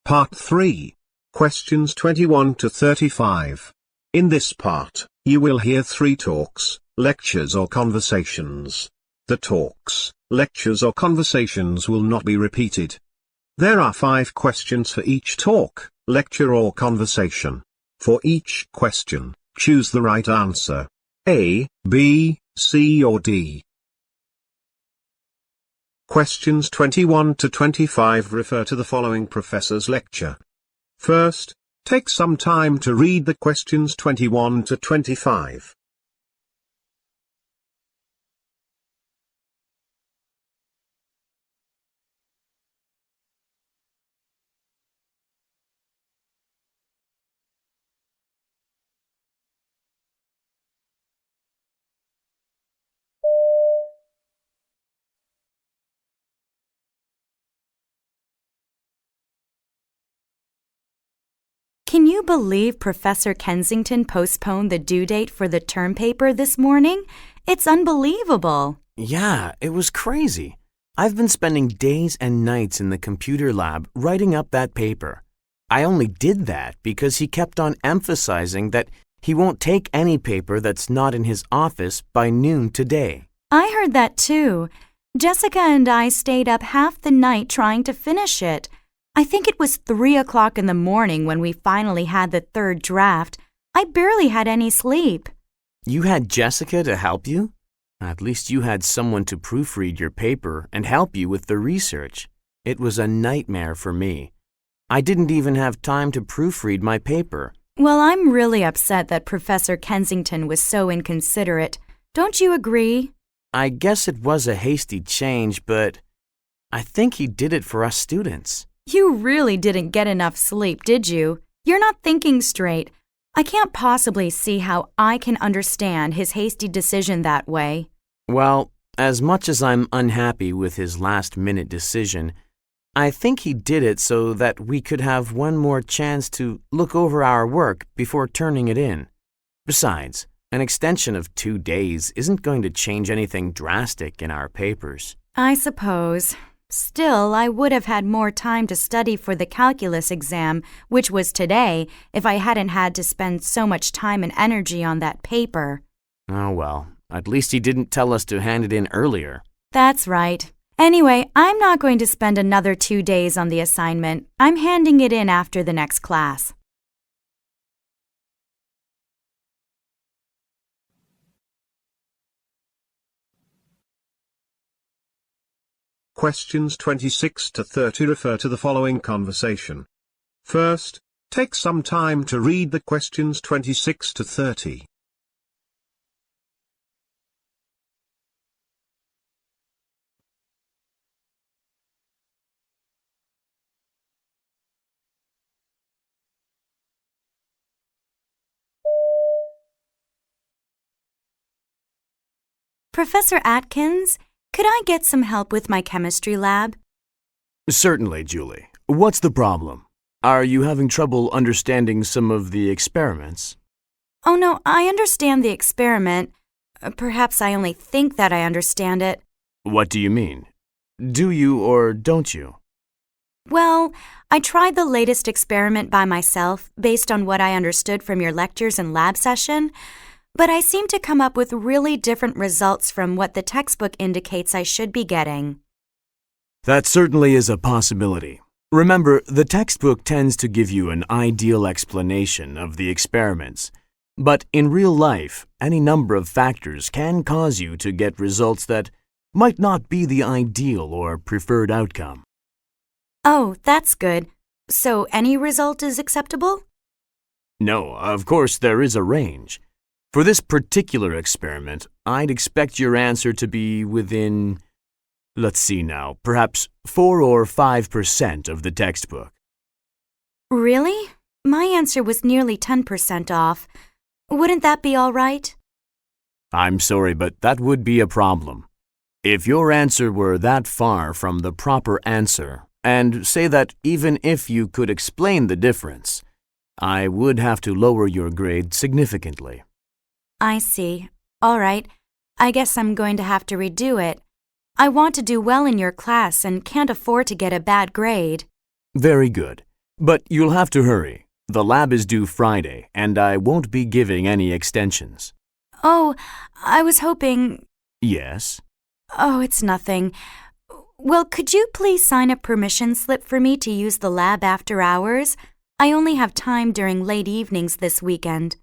Part 3. Questions 21 to 35. In this part, you will hear 3 talks, lectures or conversations. The talks, lectures or conversations will not be repeated. There are 5 questions for each talk, lecture or conversation. For each question, choose the right answer. A, B, C or D. Questions 21 to 25 refer to the following professor's lecture. First, take some time to read the questions 21 to 25. Can you believe Professor Kensington postponed the due date for the term paper this morning? It's unbelievable. Yeah, it was crazy. I've been spending days and nights in the computer lab writing up that paper. I only did that because he kept on emphasizing that he won't take any paper that's not in his office by noon today. I heard that too. Jessica and I stayed up half the night trying to finish it. I think it was 3 o'clock in the morning when we finally had the 3rd draft. I barely had any sleep. You had Jessica to help you? At least you had someone to proofread your paper and help you with the research. It was a nightmare for me. I didn't even have time to proofread my paper. Well, I'm really upset that Professor Kensington was so inconsiderate. Don't you agree? I guess it was a hasty change, but I think he did it for us students. You really didn't get enough sleep, did you? You're not thinking straight. I can't possibly see how I can understand his hasty decision that way. Well, as much as I'm unhappy with his last-minute decision, I think he did it so that we could have one more chance to look over our work before turning it in. Besides, an extension of 2 days isn't going to change anything drastic in our papers. I suppose. Still, I would have had more time to study for the calculus exam, which was today, if I hadn't had to spend so much time and energy on that paper. Oh well, at least he didn't tell us to hand it in earlier. That's right. Anyway, I'm not going to spend another 2 days on the assignment. I'm handing it in after the next class. Questions 26 to 30 refer to the following conversation. First, take some time to read the questions 26 to 30. Professor Atkins, could I get some help with my chemistry lab? Certainly, Julie. What's the problem? Are you having trouble understanding some of the experiments? Oh no, I understand the experiment. Perhaps I only think that I understand it. What do you mean? Do you or don't you? Well, I tried the latest experiment by myself based on what I understood from your lectures and lab session, but I seem to come up with really different results from what the textbook indicates I should be getting. That certainly is a possibility. Remember, the textbook tends to give you an ideal explanation of the experiments, but in real life, any number of factors can cause you to get results that might not be the ideal or preferred outcome. Oh, that's good. So any result is acceptable? No, of course there is a range. For this particular experiment, I'd expect your answer to be within, let's see now, perhaps 4 or 5% of the textbook. Really? My answer was nearly 10% off. Wouldn't that be all right? I'm sorry, but that would be a problem. If your answer were that far from the proper answer, and say that even if you could explain the difference, I would have to lower your grade significantly. I see. All right. I guess I'm going to have to redo it. I want to do well in your class and can't afford to get a bad grade. Very good. But you'll have to hurry. The lab is due Friday, and I won't be giving any extensions. Oh, I was hoping... Yes? Oh, it's nothing. Well, could you please sign a permission slip for me to use the lab after hours? I only have time during late evenings this weekend.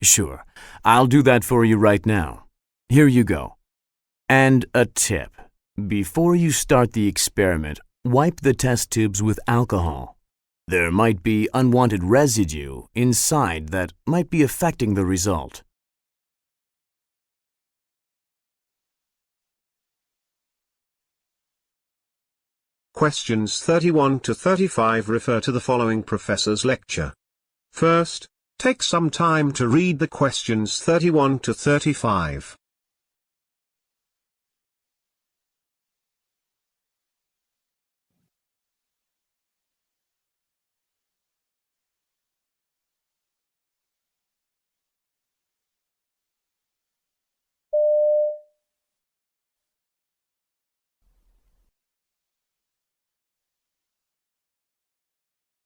Sure. I'll do that for you right now. Here you go. And a tip. Before you start the experiment, wipe the test tubes with alcohol. There might be unwanted residue inside that might be affecting the result. Questions 31 to 35 refer to the following professor's lecture. First, take some time to read the questions 31 to 35.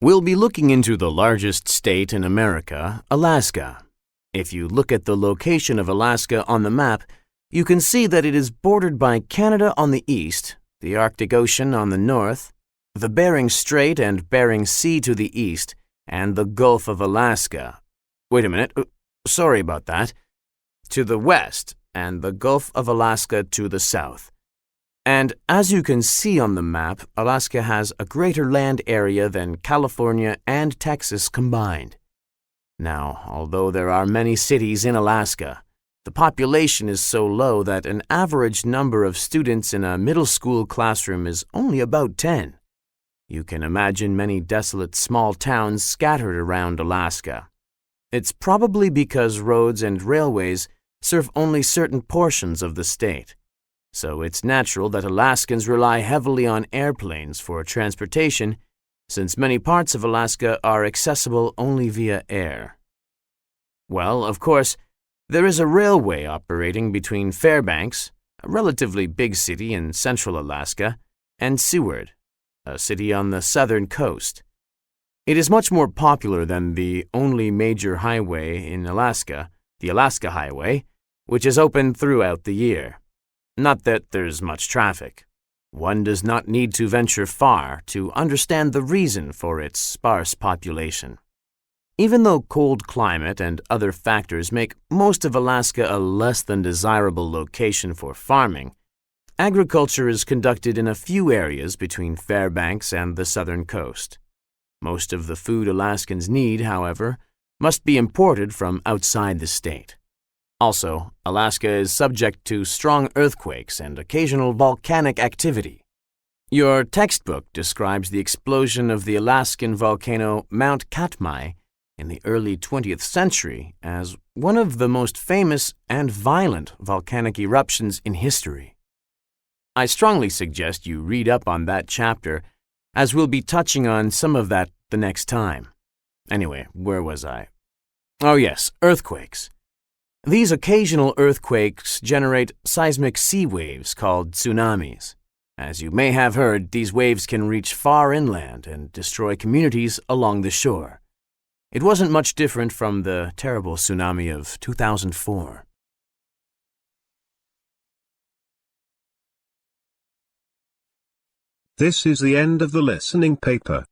We'll be looking into the largest state in America, Alaska. If you look at the location of Alaska on the map, you can see that it is bordered by Canada on the east, the Arctic Ocean on the north, the Bering Strait and Bering Sea to the east, and the Gulf of Alaska. Wait a minute. Sorry about that. To the west, and the Gulf of Alaska to the south. And as you can see on the map, Alaska has a greater land area than California and Texas combined. Now, although there are many cities in Alaska, the population is so low that an average number of students in a middle school classroom is only about 10. You can imagine many desolate small towns scattered around Alaska. It's probably because roads and railways serve only certain portions of the state. So it's natural that Alaskans rely heavily on airplanes for transportation, since many parts of Alaska are accessible only via air. Well, of course, there is a railway operating between Fairbanks, a relatively big city in central Alaska, and Seward, a city on the southern coast. It is much more popular than the only major highway in Alaska, the Alaska Highway, which is open throughout the year. Not that there's much traffic. One does not need to venture far to understand the reason for its sparse population. Even though cold climate and other factors make most of Alaska a less than desirable location for farming, agriculture is conducted in a few areas between Fairbanks and the southern coast. Most of the food Alaskans need, however, must be imported from outside the state. Also, Alaska is subject to strong earthquakes and occasional volcanic activity. Your textbook describes the explosion of the Alaskan volcano Mount Katmai in the early 20th century as one of the most famous and violent volcanic eruptions in history. I strongly suggest you read up on that chapter, as we'll be touching on some of that the next time. Anyway, where was I? Oh yes, earthquakes. These occasional earthquakes generate seismic sea waves called tsunamis. As you may have heard, these waves can reach far inland and destroy communities along the shore. It wasn't much different from the terrible tsunami of 2004. This is the end of the listening paper.